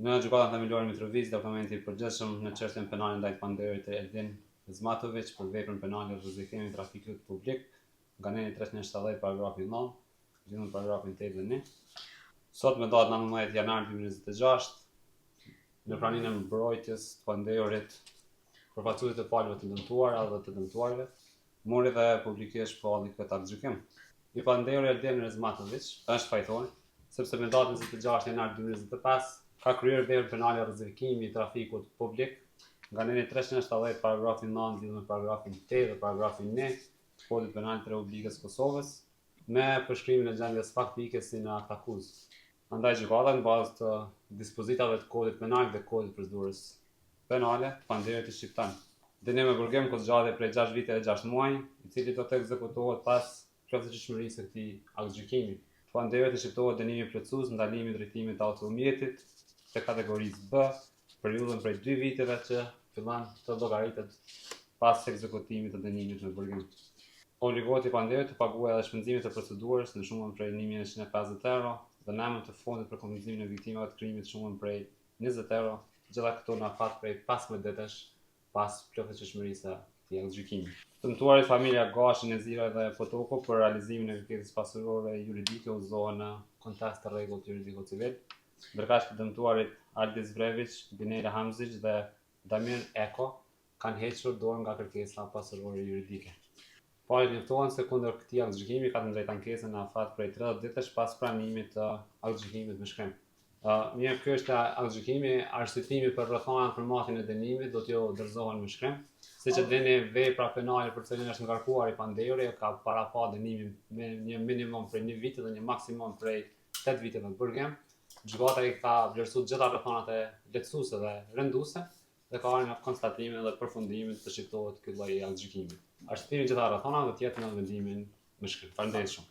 Në gjykatën themelore Mitrovic, dokumenti i përgjithshëm në çështjen penale ndaj Panderit të Eldin Zmatovic për veprën penale rrezikimi i trafikut publik, nga neni 370 paragrafi 9, lidhur paragrafin 8 dhe 1. Sot me datën 19 janar 2026, në praninë e mbrojtjes të Panderit, përfaqësuesit e palëve të dëmtuara dhe të dëmtuarve, mori dhe publikisht polli këtë aktgjykim. I Panderi Eldin Zmatovic është fajtor, sepse me datën 26 janar 2025 ka kryer veprën penale rrezikimi i trafikut publik, nga neni 370 paragrafi 9 lidhur me paragrafin 8 dhe paragrafin 1 të Kodit Penal të Republikës së Kosovës, me përshkrimin e gjendjes faktike si në akt akuzë. Andaj gjykata në bazë të dispozitave të Kodit Penal dhe Kodit Procedurës Penale, Panderit i shqipton dënim me burgim kozgjate prej 6 vite e 6 muaj, i cili do të ekzekutohet pas plotësishtërisë së këtij aktgjykimi. Panderit i shqiptohet dënimi plotësues ndalimi i drejtimit të automjetit të kategorisë B, periudhën prej 2 viteve që fillon të llogaritet pas ekzekutimit të dënimit me burgim. Obligohet i Panderit të paguajë edhe shpenzimet e procedurës në shumën prej 1150 euro dhe në emër të fondit për kompenzimin e viktimave të krimit shumën prej 20 euro, gjitha këto në afat prej 15 vitesh pas plotësishtërisë së këtij aktgjykimi. Dëmtuarit familja Gashi, Nezira dhe Fotoko për realizimin e kërkesës pasurore juridike udhëzohen në kontekst të rregullt juridiko-civil, ndërkaq të dëmtuarit Aldis Vrevic, Binela Hamzic dhe Damir Eko kanë hequr dorë nga kërkesa pasurore juridike. Palët njoftohen se kundër këtij aktgjykimi ka të drejtë ankesën në afat prej 30 ditësh pas pranimit të aktgjykimit me shkrim. Mirë, ky është aktgjykimi, arsyetimi për rrethana për matin e dënimit do t'ju dorëzohen me shkrim, siç e dini vepra penale për cilën është ngarkuar i Panderi ka para pa dënimin me një minimum prej 1 viti dhe një maksimum prej 8 viteve me burgim. Gjykata i ka vlerësuar gjitha rrethanat e lehtësuese dhe rënduese dhe ka ardhur në konstatimin dhe përfundimin të shqiptohet ky lloj aktgjykimi. Arsyetimi i gjitha rrethanave do të jetë në vendimin me shkrim. Faleminderit shumë.